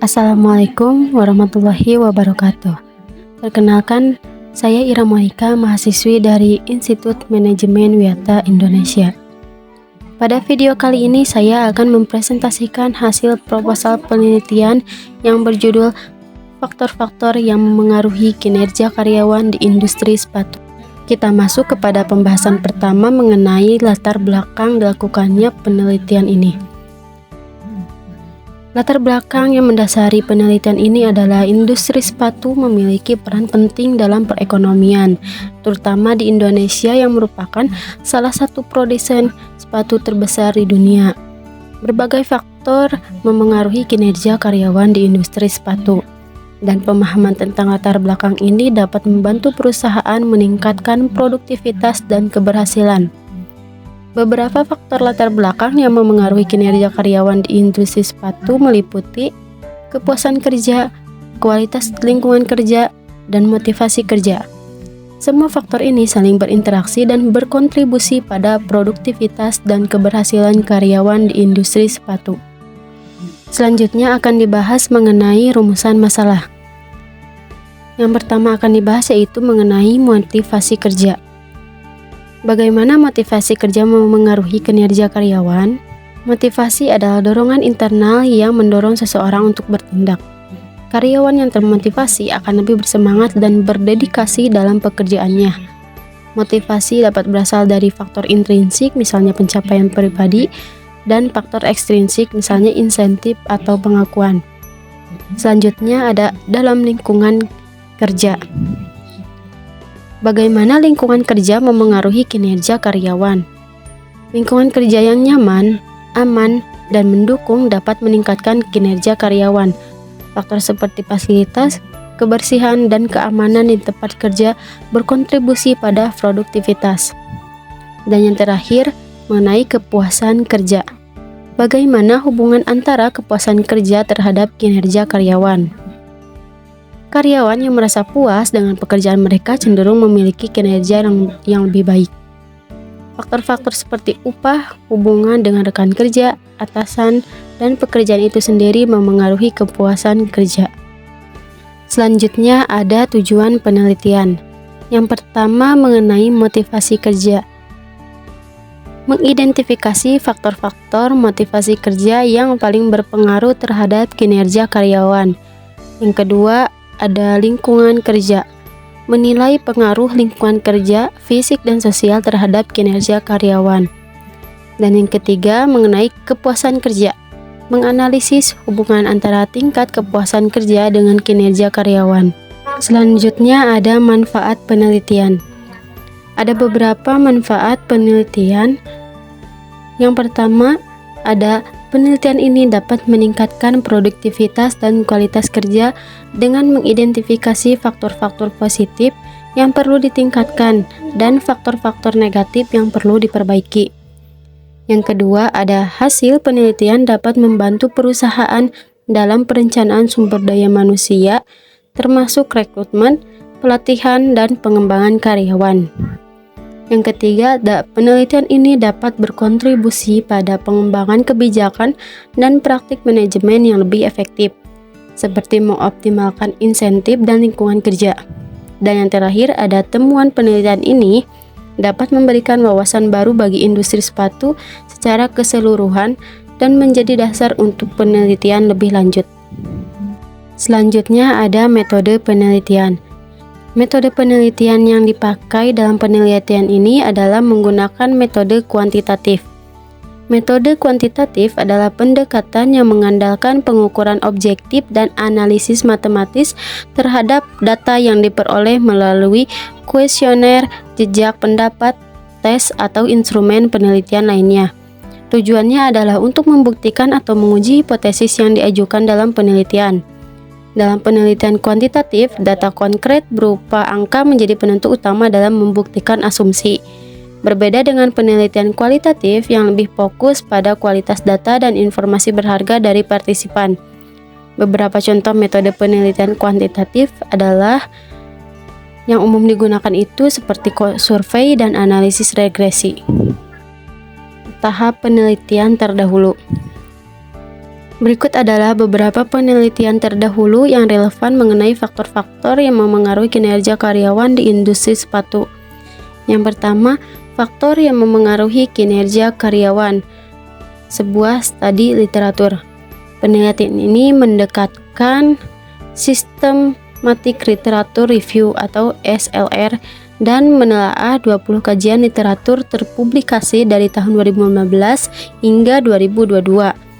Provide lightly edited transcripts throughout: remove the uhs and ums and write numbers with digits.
Assalamualaikum warahmatullahi wabarakatuh. Perkenalkan, saya Ira Monika, mahasiswi dari Institut Manajemen Wiata Indonesia. Pada video kali ini saya akan mempresentasikan hasil proposal penelitian yang berjudul Faktor-faktor yang memengaruhi kinerja karyawan di industri sepatu. Kita masuk kepada pembahasan pertama mengenai latar belakang dilakukannya penelitian ini. Latar belakang yang mendasari penelitian ini adalah industri sepatu memiliki peran penting dalam perekonomian, terutama di Indonesia yang merupakan salah satu produsen sepatu terbesar di dunia. Berbagai faktor memengaruhi kinerja karyawan di industri sepatu, dan pemahaman tentang latar belakang ini dapat membantu perusahaan meningkatkan produktivitas dan keberhasilan. Beberapa faktor latar belakang yang memengaruhi kinerja karyawan di industri sepatu meliputi kepuasan kerja, kualitas lingkungan kerja, dan motivasi kerja. Semua faktor ini saling berinteraksi dan berkontribusi pada produktivitas dan keberhasilan karyawan di industri sepatu. Selanjutnya akan dibahas mengenai rumusan masalah. Yang pertama akan dibahas yaitu mengenai motivasi kerja. Bagaimana motivasi kerja memengaruhi kinerja karyawan? Motivasi adalah dorongan internal yang mendorong seseorang untuk bertindak. Karyawan yang termotivasi akan lebih bersemangat dan berdedikasi dalam pekerjaannya. Motivasi dapat berasal dari faktor intrinsik, misalnya pencapaian pribadi, dan faktor ekstrinsik, misalnya insentif atau pengakuan. Selanjutnya ada dalam lingkungan kerja. Bagaimana lingkungan kerja memengaruhi kinerja karyawan? Lingkungan kerja yang nyaman, aman, dan mendukung dapat meningkatkan kinerja karyawan. Faktor seperti fasilitas, kebersihan, dan keamanan di tempat kerja berkontribusi pada produktivitas. Dan yang terakhir, mengenai kepuasan kerja. Bagaimana hubungan antara kepuasan kerja terhadap kinerja karyawan? Karyawan yang merasa puas dengan pekerjaan mereka cenderung memiliki kinerja yang lebih baik. Faktor-faktor seperti upah, hubungan dengan rekan kerja, atasan, dan pekerjaan itu sendiri memengaruhi kepuasan kerja. Selanjutnya ada tujuan penelitian. Yang pertama mengenai motivasi kerja. Mengidentifikasi faktor-faktor motivasi kerja yang paling berpengaruh terhadap kinerja karyawan. Yang kedua, ada lingkungan kerja. Menilai pengaruh lingkungan kerja, fisik dan sosial terhadap kinerja karyawan. Dan yang ketiga, mengenai kepuasan kerja. Menganalisis hubungan antara tingkat kepuasan kerja dengan kinerja karyawan. Selanjutnya ada manfaat penelitian. Ada beberapa manfaat penelitian. Yang pertama, ada penelitian ini dapat meningkatkan produktivitas dan kualitas kerja dengan mengidentifikasi faktor-faktor positif yang perlu ditingkatkan dan faktor-faktor negatif yang perlu diperbaiki. Yang kedua, ada hasil penelitian dapat membantu perusahaan dalam perencanaan sumber daya manusia, termasuk rekrutmen, pelatihan, dan pengembangan karyawan. Yang ketiga, penelitian ini dapat berkontribusi pada pengembangan kebijakan dan praktik manajemen yang lebih efektif, seperti mengoptimalkan insentif dan lingkungan kerja. Dan yang terakhir, ada temuan penelitian ini dapat memberikan wawasan baru bagi industri sepatu secara keseluruhan dan menjadi dasar untuk penelitian lebih lanjut. Selanjutnya ada metode penelitian. Metode penelitian yang dipakai dalam penelitian ini adalah menggunakan metode kuantitatif. Metode kuantitatif adalah pendekatan yang mengandalkan pengukuran objektif dan analisis matematis terhadap data yang diperoleh melalui kuesioner, jejak pendapat, tes, atau instrumen penelitian lainnya. Tujuannya adalah untuk membuktikan atau menguji hipotesis yang diajukan dalam penelitian. Dalam penelitian kuantitatif, data konkret berupa angka menjadi penentu utama dalam membuktikan asumsi. Berbeda dengan penelitian kualitatif yang lebih fokus pada kualitas data dan informasi berharga dari partisipan. Beberapa contoh metode penelitian kuantitatif adalah yang umum digunakan itu seperti survei dan analisis regresi. Tahap penelitian terdahulu. Berikut adalah beberapa penelitian terdahulu yang relevan mengenai faktor-faktor yang memengaruhi kinerja karyawan di industri sepatu. Yang pertama, faktor yang memengaruhi kinerja karyawan. Sebuah studi literatur. Penelitian ini mendekatkan Systematic Literature Review atau SLR dan menelaah 20 kajian literatur terpublikasi dari tahun 2015 hingga 2022.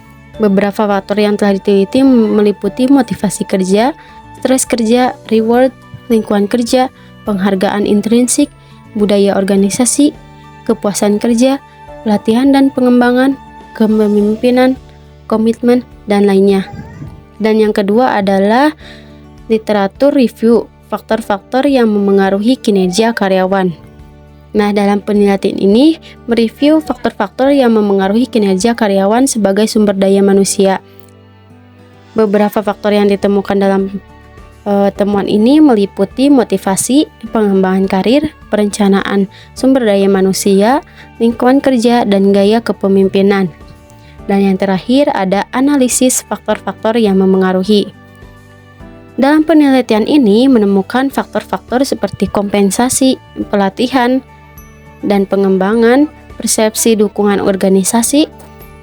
Beberapa faktor yang telah diteliti meliputi motivasi kerja, stres kerja, reward, lingkungan kerja, penghargaan intrinsik, budaya organisasi, kepuasan kerja, pelatihan dan pengembangan, kepemimpinan, komitmen, dan lainnya. Dan yang kedua adalah literatur review, faktor-faktor yang memengaruhi kinerja karyawan. Nah, dalam penelitian ini mereview faktor-faktor yang memengaruhi kinerja karyawan sebagai sumber daya manusia. Beberapa faktor yang ditemukan dalam temuan ini meliputi motivasi, pengembangan karir, perencanaan sumber daya manusia, lingkungan kerja, dan gaya kepemimpinan. Dan yang terakhir ada analisis faktor-faktor yang memengaruhi. Dalam penelitian ini menemukan faktor-faktor seperti kompensasi, pelatihan, dan pengembangan, persepsi dukungan organisasi,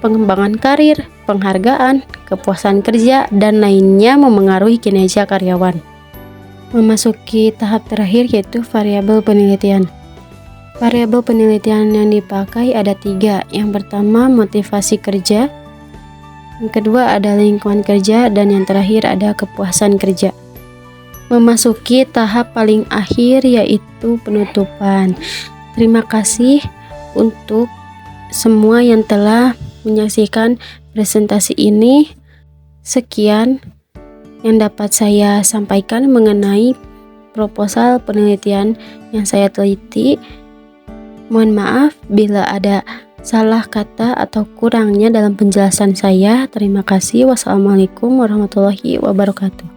pengembangan karir, penghargaan, kepuasan kerja, dan lainnya memengaruhi kinerja karyawan. Memasuki tahap terakhir yaitu variabel penelitian. Variabel penelitian yang dipakai ada 3. Yang pertama motivasi kerja, yang kedua ada lingkungan kerja, dan yang terakhir ada kepuasan kerja. Memasuki tahap paling akhir yaitu penutupan. Terima kasih untuk semua yang telah menyaksikan presentasi ini. Sekian yang dapat saya sampaikan mengenai proposal penelitian yang saya teliti. Mohon maaf bila ada salah kata atau kurangnya dalam penjelasan saya. Terima kasih. Wassalamualaikum warahmatullahi wabarakatuh.